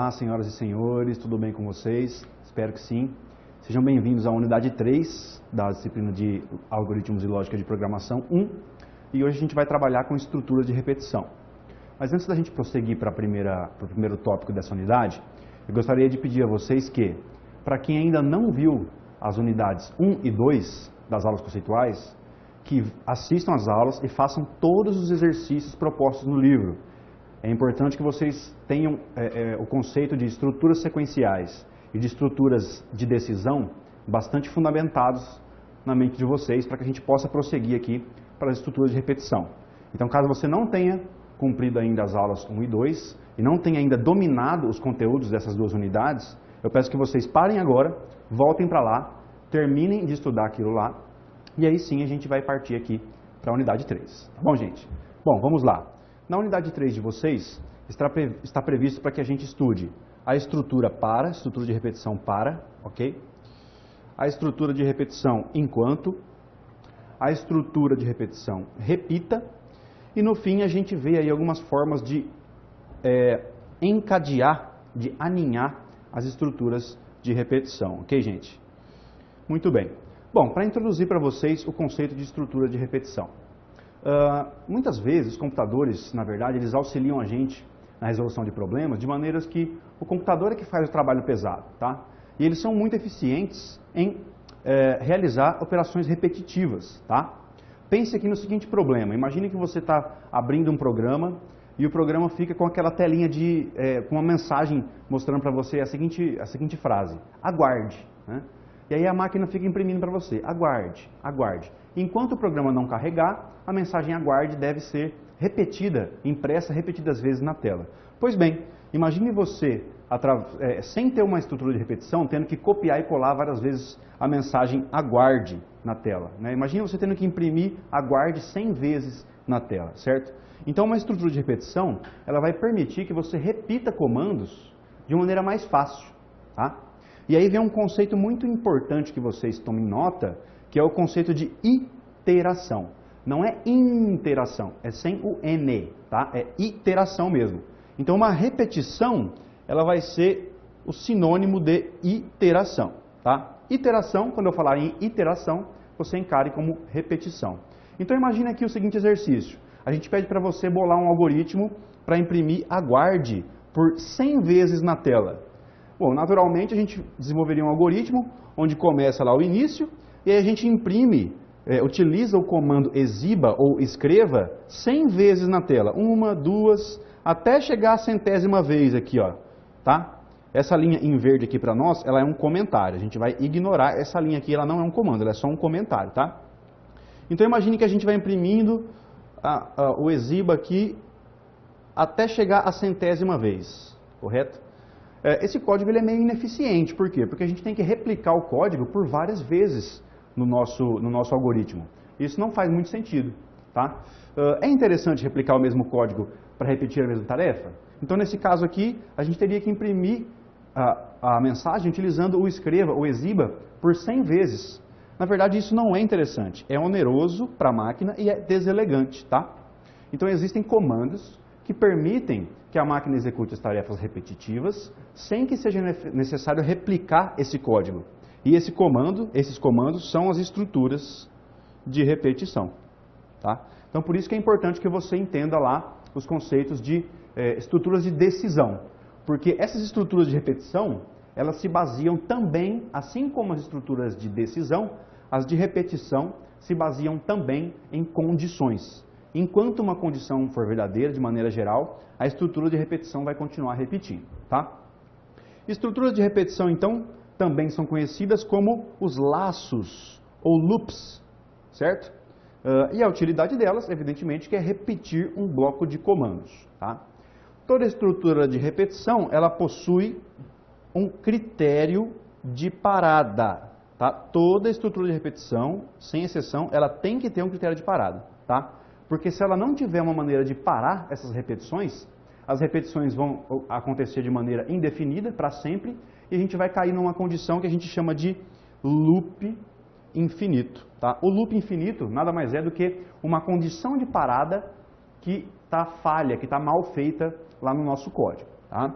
Olá, senhoras e senhores, tudo bem com vocês? Espero que sim. Sejam bem-vindos à unidade 3 da disciplina de Algoritmos e Lógica de Programação 1. E hoje a gente vai trabalhar com estruturas de repetição. Mas antes da gente prosseguir para o primeiro tópico dessa unidade, eu gostaria de pedir a vocês que, para quem ainda não viu as unidades 1 e 2 das aulas conceituais, que assistam às aulas e façam todos os exercícios propostos no livro. É importante que vocês tenham o conceito de estruturas sequenciais e de estruturas de decisão bastante fundamentados na mente de vocês, para que a gente possa prosseguir aqui para as estruturas de repetição. Então, caso você não tenha cumprido ainda as aulas 1 e 2 e não tenha ainda dominado os conteúdos dessas duas unidades, eu peço que vocês parem agora, voltem para lá, terminem de estudar aquilo lá, e aí sim a gente vai partir aqui para a unidade 3. Tá bom, gente? Bom, vamos lá. Na unidade 3 de vocês, está previsto para que a gente estude a estrutura de repetição para, ok? A estrutura de repetição enquanto, a estrutura de repetição repita, e no fim a gente vê aí algumas formas de encadear, de aninhar as estruturas de repetição, ok, gente? Muito bem. Bom, para introduzir para vocês o conceito de estrutura de repetição. Muitas vezes os computadores, na verdade, eles auxiliam a gente na resolução de problemas de maneiras que o computador é que faz o trabalho pesado, tá? E eles são muito eficientes em realizar operações repetitivas, tá? Pense aqui no seguinte problema. Imagine que você está abrindo um programa e o programa fica com aquela telinha com uma mensagem mostrando para você a seguinte frase: aguarde, né? E aí a máquina fica imprimindo para você: aguarde, aguarde. Enquanto o programa não carregar, a mensagem aguarde deve ser repetida, impressa repetidas vezes na tela. Pois bem, imagine você, sem ter uma estrutura de repetição, tendo que copiar e colar várias vezes a mensagem aguarde na tela, né? Imagine você tendo que imprimir aguarde 100 vezes na tela, certo? Então uma estrutura de repetição, ela vai permitir que você repita comandos de uma maneira mais fácil, tá? E aí vem um conceito muito importante que vocês tomem nota, que é o conceito de iteração. Não é interação, é sem o N, tá? É iteração mesmo. Então uma repetição, ela vai ser o sinônimo de iteração, tá? Iteração, quando eu falar em iteração, você encare como repetição. Então imagine aqui o seguinte exercício. A gente pede para você bolar um algoritmo para imprimir aguarde por 100 vezes na tela. Bom, naturalmente a gente desenvolveria um algoritmo onde começa lá o início e aí a gente imprime, utiliza o comando exiba ou escreva 100 vezes na tela. 1, 2, até chegar a 100ª vez aqui, ó, tá? Essa linha em verde aqui para nós, ela é um comentário. A gente vai ignorar essa linha aqui, ela não é um comando, ela é só um comentário, tá? Então imagine que a gente vai imprimindo o exiba aqui até chegar a 100ª vez, correto? Esse código ele é meio ineficiente, por quê? Porque a gente tem que replicar o código por várias vezes no nosso algoritmo. Isso não faz muito sentido, tá? É interessante replicar o mesmo código para repetir a mesma tarefa? Então, nesse caso aqui, a gente teria que imprimir a mensagem utilizando o escreva, o exiba, por 100 vezes. Na verdade, isso não é interessante. É oneroso para a máquina e é deselegante, tá? Então, existem comandos que permitem que a máquina execute as tarefas repetitivas sem que seja necessário replicar esse código. E esses comandos são as estruturas de repetição, tá? Então, por isso que é importante que você entenda lá os conceitos de estruturas de decisão. Porque essas estruturas de repetição, elas se baseiam também, assim como as estruturas de decisão, as de repetição se baseiam também em condições. Enquanto uma condição for verdadeira, de maneira geral, a estrutura de repetição vai continuar repetindo, tá? Estruturas de repetição, então, também são conhecidas como os laços ou loops, certo? E a utilidade delas, evidentemente, que é repetir um bloco de comandos, tá? Toda estrutura de repetição, ela possui um critério de parada, tá? Toda estrutura de repetição, sem exceção, ela tem que ter um critério de parada, tá? Porque se ela não tiver uma maneira de parar essas repetições, as repetições vão acontecer de maneira indefinida, para sempre, e a gente vai cair numa condição que a gente chama de loop infinito, tá? O loop infinito nada mais é do que uma condição de parada que está falha, que está mal feita lá no nosso código, tá?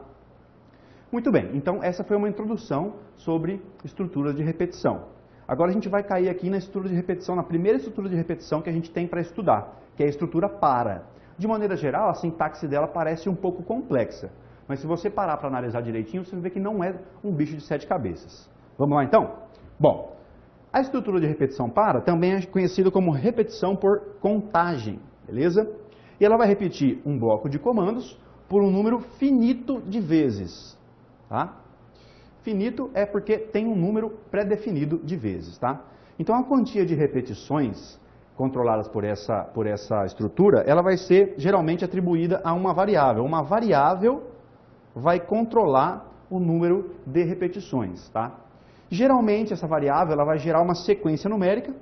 Muito bem, então essa foi uma introdução sobre estruturas de repetição. Agora a gente vai cair aqui na estrutura de repetição, na primeira estrutura de repetição que a gente tem para estudar, que é a estrutura para. De maneira geral, a sintaxe dela parece um pouco complexa, mas se você parar para analisar direitinho, você vai ver que não é um bicho de 7 cabeças. Vamos lá então? Bom, a estrutura de repetição para também é conhecida como repetição por contagem, beleza? E ela vai repetir um bloco de comandos por um número finito de vezes, tá? Finito é porque tem um número pré-definido de vezes, tá? Então a quantia de repetições controladas por essa estrutura, ela vai ser geralmente atribuída a uma variável. Uma variável vai controlar o número de repetições, tá? Geralmente essa variável ela vai gerar uma sequência numérica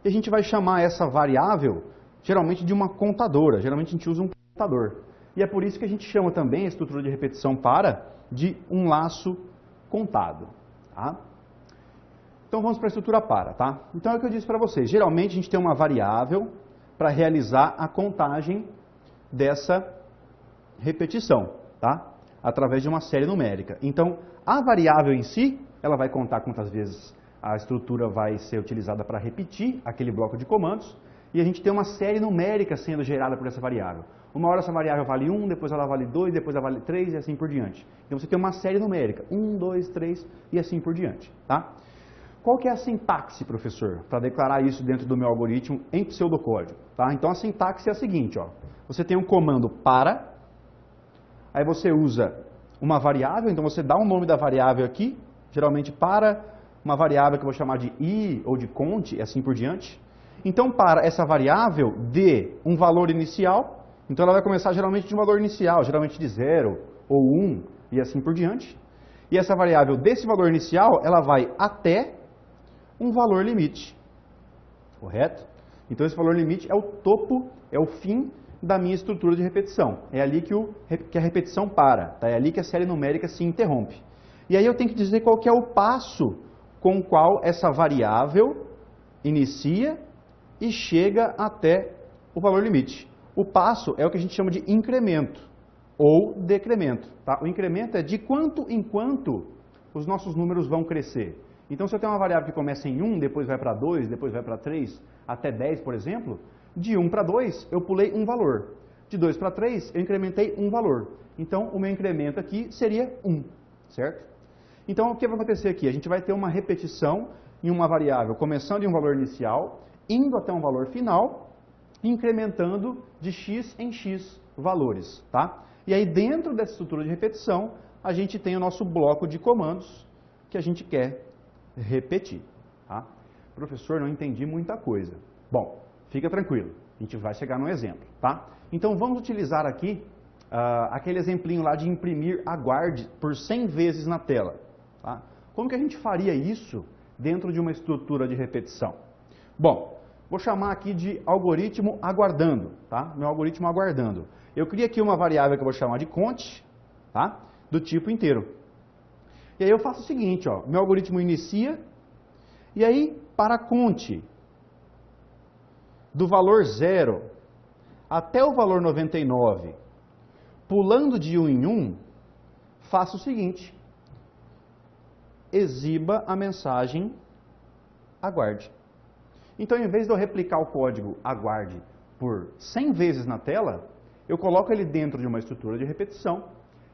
e a gente vai chamar essa variável geralmente de uma contadora. Geralmente a gente usa um contador. E é por isso que a gente chama também a estrutura de repetição para de um laço contado, tá? Então vamos para a estrutura para, tá? Então é o que eu disse para vocês. Geralmente a gente tem uma variável para realizar a contagem dessa repetição, tá? Através de uma série numérica. Então a variável em si, ela vai contar quantas vezes a estrutura vai ser utilizada para repetir aquele bloco de comandos e a gente tem uma série numérica sendo gerada por essa variável. Uma hora essa variável vale 1, depois ela vale 2, depois ela vale 3 e assim por diante. Então você tem uma série numérica, 1, 2, 3 e assim por diante, tá? Qual que é a sintaxe, professor, para declarar isso dentro do meu algoritmo em pseudocódigo, tá? Então a sintaxe é a seguinte, ó. Você tem um comando para, aí você usa uma variável, então você dá um nome da variável aqui, geralmente para uma variável que eu vou chamar de i ou de cont e assim por diante. Então para essa variável dê um valor inicial, então ela vai começar geralmente de um valor inicial, geralmente de 0 ou 1 e assim por diante. E essa variável desse valor inicial, ela vai até um valor limite, correto? Então esse valor limite é o topo, é o fim da minha estrutura de repetição. É ali que a repetição para, tá? É ali que a série numérica se interrompe. E aí eu tenho que dizer qual que é o passo com o qual essa variável inicia e chega até o valor limite. O passo é o que a gente chama de incremento ou decremento, tá? O incremento é de quanto em quanto os nossos números vão crescer. Então, se eu tenho uma variável que começa em 1, depois vai para 2, depois vai para 3, até 10, por exemplo, de 1 para 2 eu pulei um valor. De 2 para 3 eu incrementei um valor. Então, o meu incremento aqui seria 1, certo? Então, o que vai acontecer aqui? A gente vai ter uma repetição em uma variável começando em um valor inicial, indo até um valor final, incrementando de x em x valores, tá? E aí, dentro dessa estrutura de repetição, a gente tem o nosso bloco de comandos que a gente quer repetir, tá? Professor, não entendi muita coisa. Bom, fica tranquilo, a gente vai chegar no exemplo, tá? Então, vamos utilizar aqui aquele exemplinho lá de imprimir aguarde por 100 vezes na tela, tá? Como que a gente faria isso dentro de uma estrutura de repetição? Bom, vou chamar aqui de algoritmo aguardando, tá? Meu algoritmo aguardando. Eu crio aqui uma variável que eu vou chamar de cont, tá? Do tipo inteiro. E aí eu faço o seguinte, ó, meu algoritmo inicia, e aí para cont do valor 0 até o valor 99, pulando de 1 em 1, faço o seguinte, exiba a mensagem aguarde. Então, em vez de eu replicar o código aguarde por 100 vezes na tela, eu coloco ele dentro de uma estrutura de repetição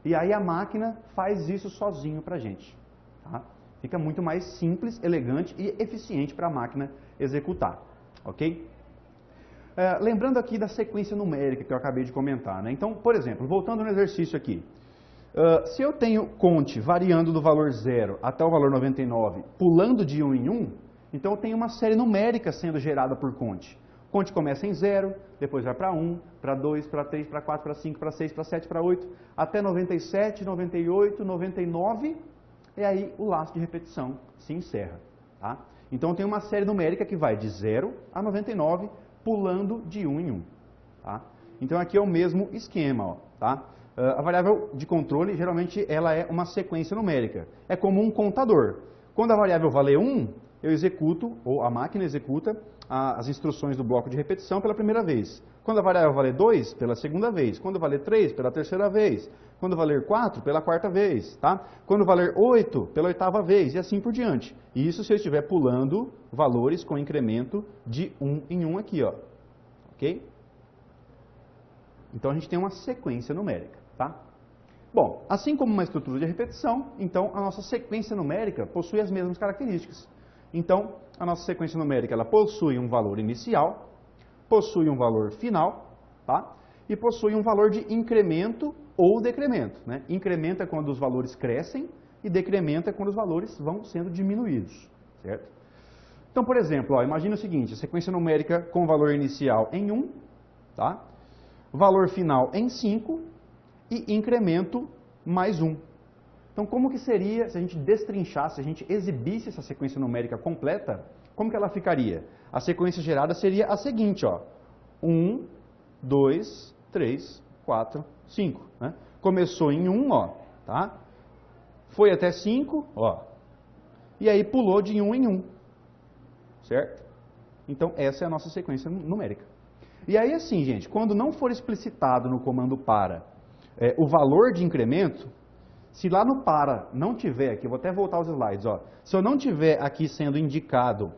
e aí a máquina faz isso sozinho para a gente. Tá? Fica muito mais simples, elegante e eficiente para a máquina executar. Ok? Lembrando aqui da sequência numérica que eu acabei de comentar, né? Então, por exemplo, voltando no exercício aqui. Se eu tenho cont variando do valor 0 até o valor 99, pulando de 1 em 1, então eu tenho uma série numérica sendo gerada por cont. Cont começa em 0, depois vai para 1, para 2, para 3, para 4, para 5, para 6, para 7, para 8, até 97, 98, 99, e aí o laço de repetição se encerra. Tá? Então eu tenho uma série numérica que vai de 0 a 99, pulando de 1 em 1. Tá? Então aqui é o mesmo esquema. Ó, tá? A variável de controle, geralmente, ela é uma sequência numérica. É como um contador. Quando a variável valer 1, eu executo, ou a máquina executa, as instruções do bloco de repetição pela primeira vez. Quando a variável valer 2, pela segunda vez. Quando valer 3, pela terceira vez. Quando valer 4, pela quarta vez, tá? Quando valer 8, pela oitava vez, e assim por diante. E isso se eu estiver pulando valores com incremento de 1 em 1 aqui, ó. Ok? Então a gente tem uma sequência numérica, tá? Bom, assim como uma estrutura de repetição, então a nossa sequência numérica possui as mesmas características. Então, a nossa sequência numérica ela possui um valor inicial, possui um valor final, tá? E possui um valor de incremento ou decremento, né? Incrementa quando os valores crescem e decrementa quando os valores vão sendo diminuídos, certo? Então, por exemplo, ó, imagina o seguinte, a sequência numérica com valor inicial em 1, tá? Valor final em 5 e incremento mais 1. Então, como que seria se a gente destrinchasse, se a gente exibisse essa sequência numérica completa, como que ela ficaria? A sequência gerada seria a seguinte, ó. 1, 2, 3, 4, 5. Né? Começou em 1, ó, tá? Foi até 5, ó. E aí pulou de 1 em 1. Certo? Então, essa é a nossa sequência numérica. E aí, assim, gente, quando não for explicitado no comando para o valor de incremento, se lá no para não tiver, aqui, eu vou até voltar aos slides, ó. Se eu não tiver aqui sendo indicado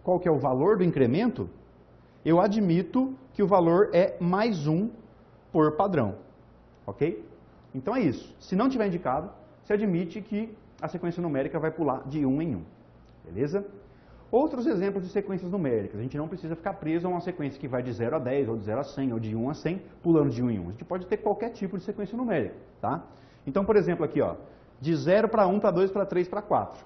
qual que é o valor do incremento, eu admito que o valor é mais 1 por padrão, ok? Então é isso. Se não tiver indicado, se admite que a sequência numérica vai pular de 1 em 1, beleza? Outros exemplos de sequências numéricas. A gente não precisa ficar preso a uma sequência que vai de 0 a 10, ou de 0 a 100, ou de 1 a 100, pulando de 1 em 1. A gente pode ter qualquer tipo de sequência numérica, tá? Então, por exemplo, aqui, ó, de 0 para 1, para 2, para 3, para 4.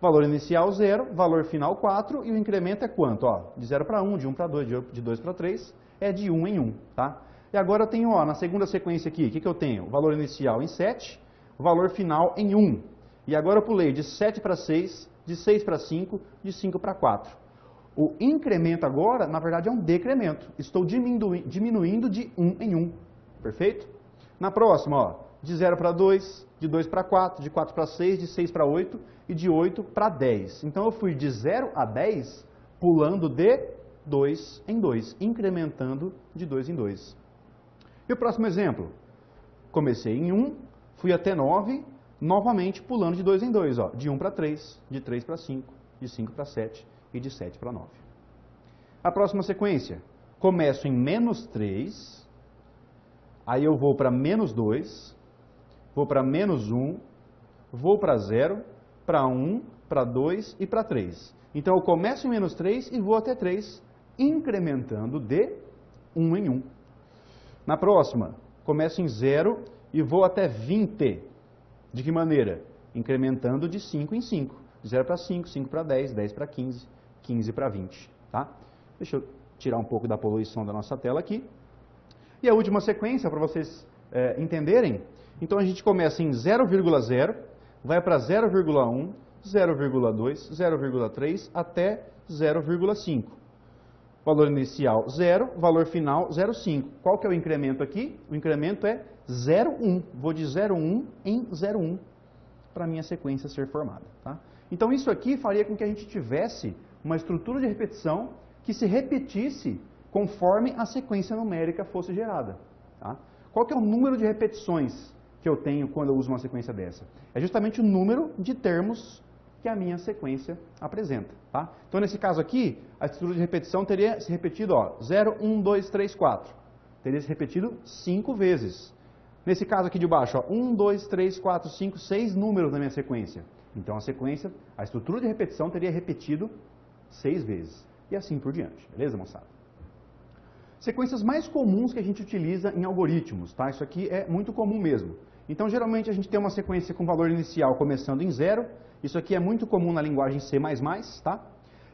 Valor inicial 0, valor final 4, e o incremento é quanto? Ó, de 0 para 1, de 1 para 2, de 2 para 3, é de 1 em 1, tá? E agora eu tenho, ó, na segunda sequência aqui, o que eu tenho? O valor inicial em 7, o valor final em 1. E agora eu pulei de 7 para 6, de 6 para 5, de 5 para 4. O incremento agora, na verdade, é um decremento. Estou diminuindo de 1 em 1. Perfeito? Na próxima, ó, de 0 para 2, de 2 para 4, de 4 para 6, de 6 para 8 e de 8 para 10. Então eu fui de 0 a 10 pulando de 2 em 2, incrementando de 2 em 2. E o próximo exemplo? Comecei em 1, fui até 9, novamente pulando de 2 em 2, ó, de 1 para 3, de 3 para 5, de 5 para 7 e de 7 para 9. A próxima sequência, começo em menos 3, aí eu vou para menos 2, vou para menos 1, vou para 0, para 1, para 2 e para 3. Então eu começo em menos 3 e vou até 3, incrementando de 1 em 1. Na próxima, começo em 0 e vou até 20. De que maneira? Incrementando de 5 em 5. De 0 para 5, 5 para 10, 10 para 15, 15 para 20. Tá? Deixa eu tirar um pouco da poluição da nossa tela aqui. E a última sequência, para vocês entenderem, então a gente começa em 0,0, vai para 0,1, 0,2, 0,3 até 0,5. Valor inicial 0, valor final 0,5. Qual que é o incremento aqui? O incremento é 0,1. Vou de 0,1 em 0,1 para a minha sequência ser formada. Tá? Então isso aqui faria com que a gente tivesse uma estrutura de repetição que se repetisse conforme a sequência numérica fosse gerada. Tá? Qual que é o número de repetições que eu tenho quando eu uso uma sequência dessa? É justamente o número de termos que a minha sequência apresenta. Tá? Então, nesse caso aqui, a estrutura de repetição teria se repetido, ó, 0, 1, 2, 3, 4. Teria se repetido 5 vezes. Nesse caso aqui de baixo, ó, 1, 2, 3, 4, 5, 6 números na minha sequência. Então, a estrutura de repetição teria repetido 6 vezes. E assim por diante. Beleza, moçada? Sequências mais comuns que a gente utiliza em algoritmos, tá? Isso aqui é muito comum mesmo. Então, geralmente, a gente tem uma sequência com valor inicial começando em 0. Isso aqui é muito comum na linguagem C++, tá?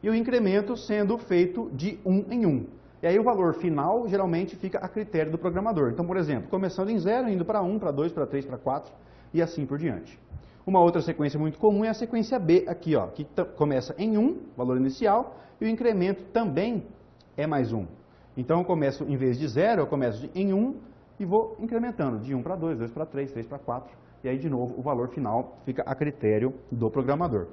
E o incremento sendo feito de 1 em 1. E aí o valor final, geralmente, fica a critério do programador. Então, por exemplo, começando em 0, indo para 1, para 2, para 3, para 4 e assim por diante. Uma outra sequência muito comum é a sequência B aqui, ó, que começa em 1, valor inicial, e o incremento também é mais 1. Então, eu começo, em vez de 0, eu começo em 1 e vou incrementando de 1 para 2, 2 para 3, 3 para 4, e aí, de novo, o valor final fica a critério do programador.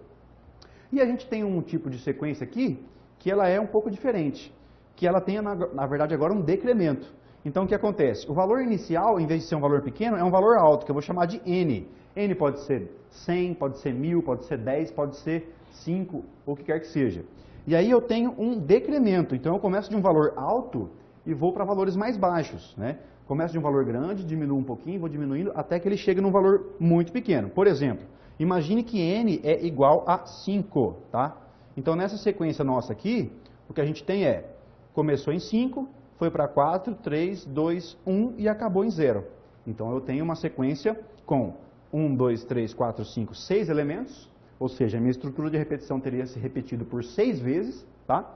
E a gente tem um tipo de sequência aqui que ela é um pouco diferente, que ela tem, na verdade, agora um decremento. Então, o que acontece? O valor inicial, em vez de ser um valor pequeno, é um valor alto, que eu vou chamar de N. N pode ser 100, pode ser 1000, pode ser 10, pode ser 5, ou o que quer que seja. E aí eu tenho um decremento, então eu começo de um valor alto e vou para valores mais baixos, né? Começo de um valor grande, diminuo um pouquinho, vou diminuindo até que ele chegue num valor muito pequeno. Por exemplo, imagine que N é igual a 5, tá? Então nessa sequência nossa aqui, o que a gente tem é, começou em 5, foi para 4, 3, 2, 1 e acabou em 0. Então eu tenho uma sequência com 1, 2, 3, 4, 5, 6 elementos, ou seja, a minha estrutura de repetição teria se repetido por 6 vezes, tá?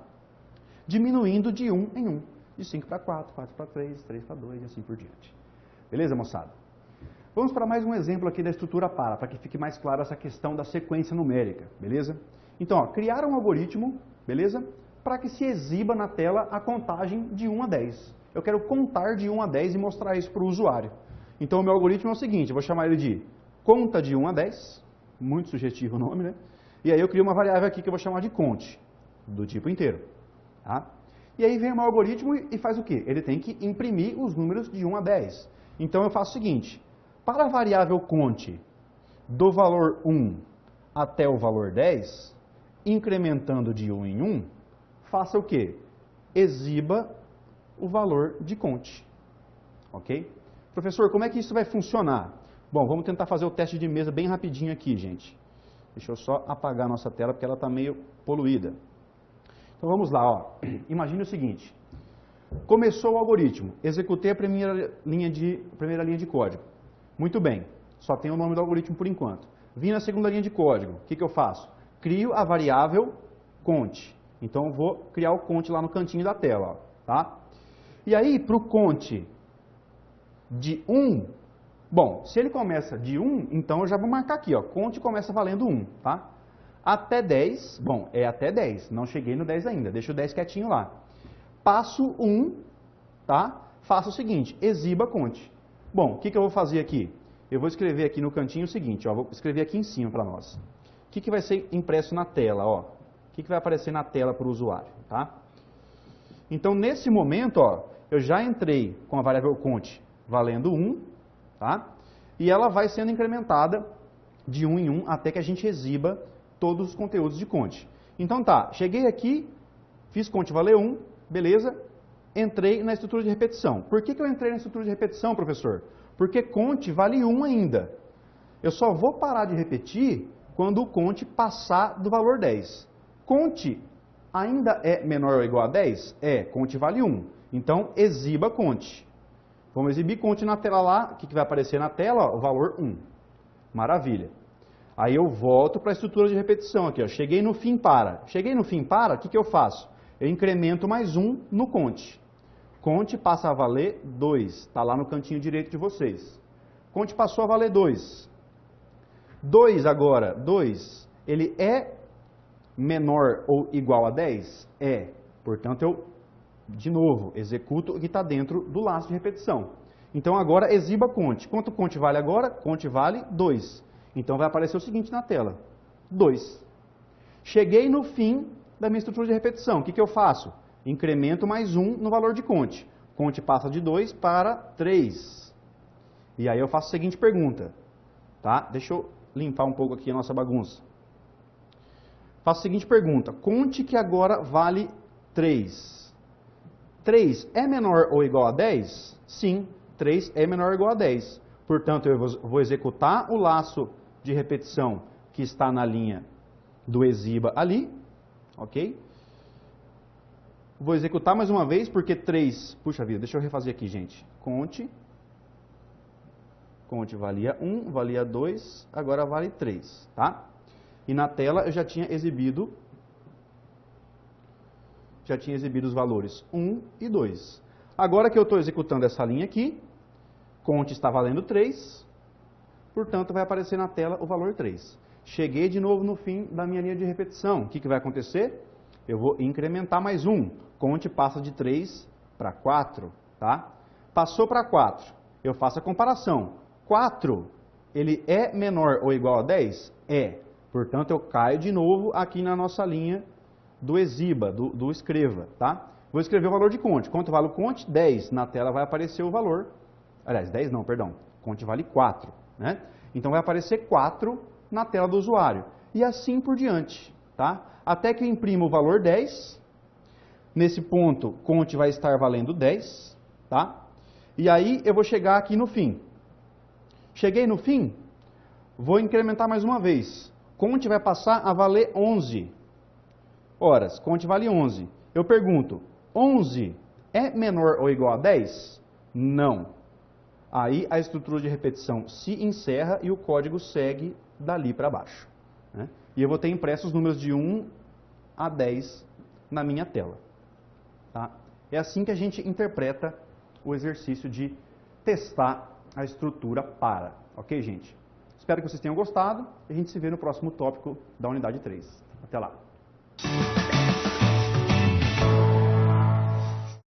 Diminuindo de 1 em 1, de 5 para 4, 4 para 3, 3 para 2 e assim por diante. Beleza, moçada? Vamos para mais um exemplo aqui da estrutura para que fique mais clara essa questão da sequência numérica, beleza? Então, ó, criar um algoritmo, beleza? Para que se exiba na tela a contagem de 1 a 10. Eu quero contar de 1 a 10 e mostrar isso para o usuário. Então, o meu algoritmo é o seguinte, eu vou chamar ele de conta de 1 a 10, muito sugestivo o nome, né? E aí eu crio uma variável aqui que eu vou chamar de conte, do tipo inteiro, tá? E aí vem o meu algoritmo e faz o quê? Ele tem que imprimir os números de 1 a 10. Então, eu faço o seguinte, para a variável conte do valor 1 até o valor 10, incrementando de 1 em 1, faça o quê? Exiba o valor de conte. Ok? Professor, como é que isso vai funcionar? Bom, vamos tentar fazer o teste de mesa bem rapidinho aqui, gente. Deixa eu só apagar a nossa tela porque ela está meio poluída. Então vamos lá, ó. Imagine o seguinte. Começou o algoritmo, executei a primeira linha de código. Muito bem, só tem o nome do algoritmo por enquanto. Vim na segunda linha de código, o que eu faço? Crio a variável conte. Então eu vou criar o conte lá no cantinho da tela, ó, tá? E aí, para o conte de 1, bom, se ele começa de 1, então eu já vou marcar aqui, ó, conte começa valendo 1, tá? Até 10, bom, é até 10, não cheguei no 10 ainda, deixa o 10 quietinho lá. Passo 1, tá? Faço o seguinte, exiba conte. Bom, o que eu vou fazer aqui? Eu vou escrever aqui no cantinho o seguinte, ó, vou escrever aqui em cima para nós. O que vai ser impresso na tela, ó? O que vai aparecer na tela para o usuário, tá? Então, nesse momento, ó, eu já entrei com a variável conte valendo 1, tá? E ela vai sendo incrementada de 1 em 1 até que a gente exiba todos os conteúdos de conte. Então tá, cheguei aqui, fiz conte valer 1, beleza? Entrei na estrutura de repetição. Por que eu entrei na estrutura de repetição, professor? Porque conte vale 1 ainda. Eu só vou parar de repetir quando o conte passar do valor 10. Conte ainda é menor ou igual a 10? É, conte vale 1. Então, exiba conte. Vamos exibir conte na tela lá, o que vai aparecer na tela? Ó, o valor 1. Maravilha. Aí eu volto para a estrutura de repetição aqui, ó. Cheguei no fim para. Cheguei no fim para, o que eu faço? Eu incremento mais 1 no conte. Conte passa a valer 2, está lá no cantinho direito de vocês. Conte passou a valer 2. 2 agora, 2, ele é menor ou igual a 10? É. Portanto, eu, de novo, executo o que está dentro do laço de repetição. Então, agora, exiba conte. Quanto conte vale agora? Conte vale 2. Então, vai aparecer o seguinte na tela. 2. Cheguei no fim da minha estrutura de repetição. O que eu faço? Incremento mais 1 no valor de conte. Conte passa de 2 para 3. E aí eu faço a seguinte pergunta. Tá? Deixa eu limpar um pouco aqui a nossa bagunça. Faço a seguinte pergunta. Conte que agora vale 3. 3 é menor ou igual a 10? Sim, 3 é menor ou igual a 10. Portanto, eu vou executar o laço de repetição que está na linha do exiba ali. Ok? Vou executar mais uma vez, porque 3... Puxa vida, deixa eu refazer aqui, gente. Conte valia 1, valia 2, agora vale 3, tá? E na tela eu já tinha exibido os valores 1 e 2. Agora que eu estou executando essa linha aqui, conte está valendo 3, portanto vai aparecer na tela o valor 3. Cheguei de novo no fim da minha linha de repetição. O que vai acontecer? Eu vou incrementar mais 1. Conte passa de 3 para 4, tá? Passou para 4. Eu faço a comparação. 4, ele é menor ou igual a 10? É. Portanto, eu caio de novo aqui na nossa linha do exiba, do escreva, tá? Vou escrever o valor de conte. Quanto vale o conte? 10. Na tela vai aparecer o valor. Aliás, 10 não, perdão. Conte vale 4, né? Então vai aparecer 4 na tela do usuário. E assim por diante, tá? Até que eu imprima o valor 10. Nesse ponto, conte vai estar valendo 10, tá? E aí eu vou chegar aqui no fim. Cheguei no fim, vou incrementar mais uma vez. Conte vai passar a valer 11 horas. Conte vale 11. Eu pergunto, 11 é menor ou igual a 10? Não. Aí a estrutura de repetição se encerra e o código segue dali para baixo, né? E eu vou ter impressos os números de 1 a 10 na minha tela. Tá? É assim que a gente interpreta o exercício de testar a estrutura para. Ok, gente? Espero que vocês tenham gostado e a gente se vê no próximo tópico da unidade 3. Até lá!